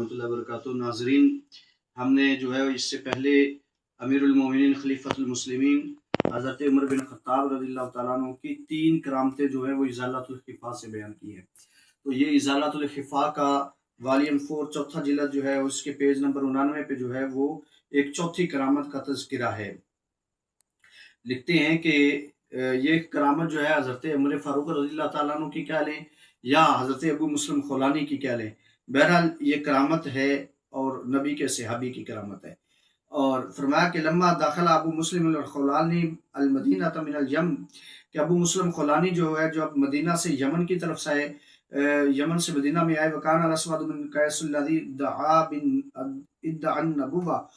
रहमतुल्लाहि व बरकातुहू। नाज़रीन, हमने जो है इससे पहले अमीरुल मोमिनीन खलीफतुल मुस्लिमीन हज़रत उमर बिन खत्ताब रज़ियल्लाहु ताला अन्हु की 3 करामतें जो है वो इज़ालतुल खिफ़ा से बयान की है। तो ये इज़ालतुल खिफ़ा का वॉल्यूम 4 चौथा जिल्द जो है उसके पेज नंबर 99 पे जो है वो एक चौथी करामत का तज़किरा है। लिखते हैं कि ये करामत जो है हज़रत उमर फ़ारूक रज़ियल्लाहु ताला अन्हु की कह लें या हज़रत अबू मुस्लिम खुलानी की कह लें, बहरहाल ये करामत है और नबी के सहाबी की करामत है। और फरमाया कि लम्मा दाखिला अबू मुस्लिम खुलानी अल मदीना मिनल यमन, कि अबू मुस्लिम खुलानी जो है जो अब मदीना से यमन की तरफ से आए, यमन से मदीना में आए, वकान अल अस्वद बिन कैस अल्लज़ी इद्दा अन नबुव्वा,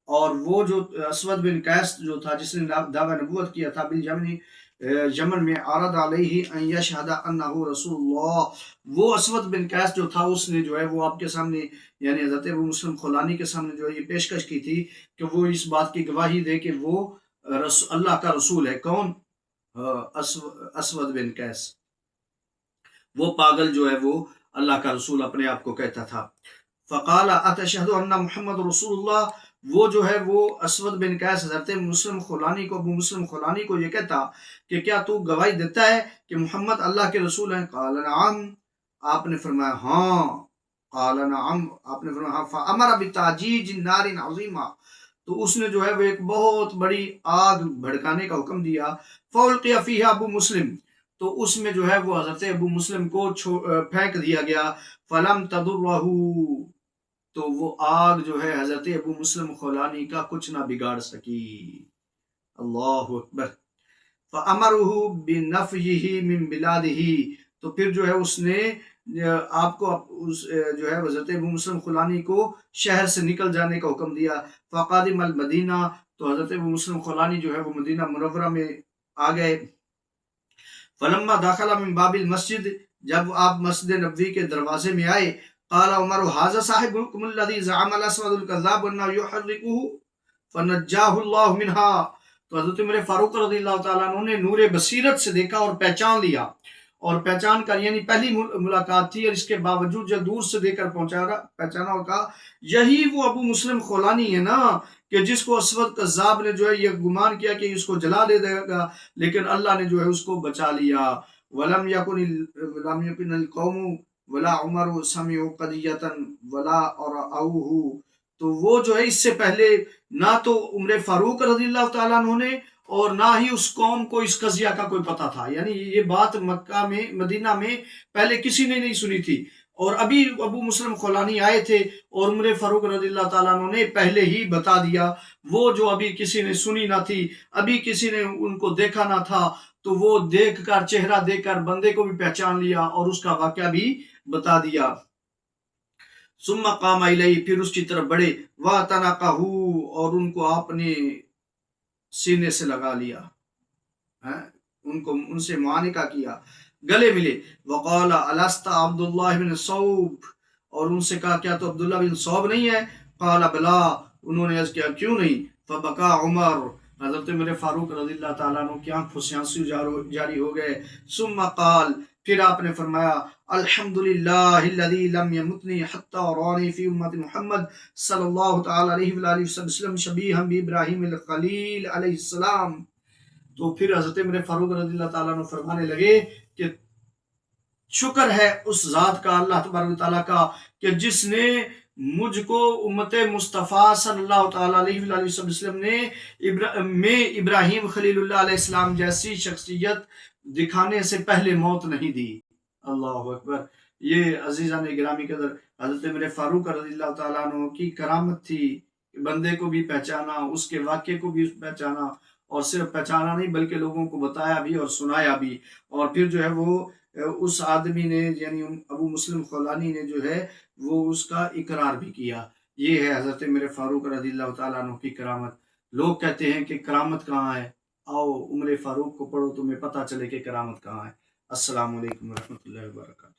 और वो जो अस्वद बिन कैस जो था जिसने दावा नबूवत किया था बिल यमनी, यमन में, आरद अलैहि अन यशहद अन्नहु रसूलुल्लाह, वो अस्वद बिन कैस जो था उसने जो है वो आपके सामने यानी हज़रत अबू मुस्लिम खुलानी के सामने जो है ये पेशकश की थी कि वो इस बात की गवाही दे कि वो अल्लाह का रसूल है। कौन? अस्वद बिन कैस, वो पागल जो है वो अल्लाह का रसूल अपने आप को कहता था। फ़क़ाल अतशहदु अन्ना मुहम्मद रसूलुल्लाह, वो जो है वो अस्वद बिन कैस हज़रत मुस्लिम खुलानी को, अबू मुस्लिम खुलानी को ये कहता कि क्या तू गवाही देता है कि मोहम्मद अल्लाह के रसूल हैं? क़ाल नअम, आपने फरमाया हाँ। क़ाल नअम, आपने फरमाया हाँ। फ़अमर बिताजीज नारिन अज़ीमा, तो उसने जो है वो एक बहुत बड़ी आग भड़काने का हुक्म दिया। फ़उल्क़िया फ़ीहा अबू मुस्लिम, तो उसमें जो है वो हज़रत अबू मुस्लिम को फेंक दिया गया। फ़लम तदुर्रहू, तो वो आग जो है हज़रत अबू मुस्लिम खुलानी का कुछ ना बिगाड़ सकी। अल्लाहु अकबर। फ़अमरुहु बिनफ़यिही मिन बिलादिही, तो फिर जो है उसने आपको उस जो है हज़रत अबू मुस्लिम खुलानी को शहर से निकल जाने का हुक्म दिया। फ़क़ादिम अल मदीना, तो हज़रत अबू मुस्लिम खुलानी जो है वो मदीना मुनव्वरा में आ गए। फलम्मा दाखला मिन बाबिल मस्जिद, जब आप मस्जिद नबवी के दरवाजे में आए, क़ाल उमर हाज़ा साहिबुकुम अल्लज़ी ज़अम अल अस्वद अल कज़्ज़ाब अन्नहु युहर्रिकुहु फनज्जाहु अल्लाहु मिन्हा, तो हज़रत उमर फारूक रज़ियल्लाहु ताला अन्हु ने नूरे बसीरत से देखा और पहचान लिया, और पहचान कर यानी पहली मुलाकात थी और इसके बावजूद जब दूर से देखकर पहचाना और कहा यही वो अबू मुस्लिम खुलानी है ना कि जिसको अस्वद कज़्ज़ाब ने जो है ये गुमान किया कि इसको जला दे देगा, लेकिन अल्लाह ने जो है उसको बचा लिया। वलम यकुनिल कौमु वला उमर समिउ क़दियतन वला औहु, तो वो जो है इससे पहले ना तो उमर फारूक रज़ियल्लाहु ताला अन्हु ने और ना ही उस कौम को इस कज़िया का कोई पता था, यानी ये बात मक्का में मदीना में पहले किसी ने नहीं सुनी थी, और अभी अबू मुस्लिम खुलानी आए थे और उमर फारूक रज़ियल्लाहु ताला अन्हु ने पहले ही बता दिया। वो जो अभी किसी ने सुनी ना थी, अभी किसी ने उनको देखा ना था, तो वो देख कर, चेहरा देखकर बंदे को भी पहचान लिया और उसका वाक़या भी बता दिया। सुम्मा काम इलैहि, फिर उसकी तरफ बढ़े, व तनक़हू, और उनको आपने सीने से लगा लिया है, उनको उनसे मुआनिका किया, गले मिले। वक़ाल अलस्ता अब्दुल्लाह बिन सौब, और उनसे कहा क्या तो अब्दुल्ला बिन सौब नहीं है? क़ाल बला, उन्होंने अर्ज़ किया क्यों नहीं? फ़बका उमर, हज़रत उमर फारूक रज़ियल्लाहु ताला अन्हु की आंखों से आंसू जारी हो गए। सुम्मा क़ाल, फिर आपने फरमाया अल्हम्दुलिल्लाहिल्लज़ी लम यमुतनी हत्ता रानी फी उम्मति मुहम्मद सल्लल्लाहु तआला अलैहि व आलिहि वसल्लम शबीहन बि इब्राहीम अल खलील अलैहिस्सलाम। तो फिर हज़रत उमर फारूक रज़ियल्लाहु ताला अन्हु फरमाने लगे कि शुक्र है उस ज़ात का, अल्लाह तबारक व तआला का, कि जिसने मुझको उम्मत मुस्तफ़ा सल्लल्लाहु तआला अलैहि व आलिहि वसल्लम ने इब्राहीम खलीलुल्लाह अलैहिस्सलाम जैसी शख्सियत दिखाने से पहले मौत नहीं दी। अल्लाहु अकबर। ये अजीज़ान गिरामी कदर हज़रत उमर फारूक रज़ियल्लाहु ताला अन्हु की करामत थी, बंदे को भी पहचाना, उसके वाक़े को भी पहचाना, और सिर्फ पहचाना नहीं बल्कि लोगों को बताया भी और सुनाया भी। और फिर जो है वो उस आदमी ने यानी अबू मुस्लिम खुलानी ने जो है वो उसका इकरार भी किया। ये है हज़रत उमर फारूक रज़ियल्लाहु ताला अन्हु की करामत। लोग कहते हैं कि करामत कहाँ है? आओ उमर फारूक को पढ़ो, तुम्हें पता चले कि करामत कहाँ है। अस्सलामु अलैकुम व रहमतुल्लाहि व बरकातहू।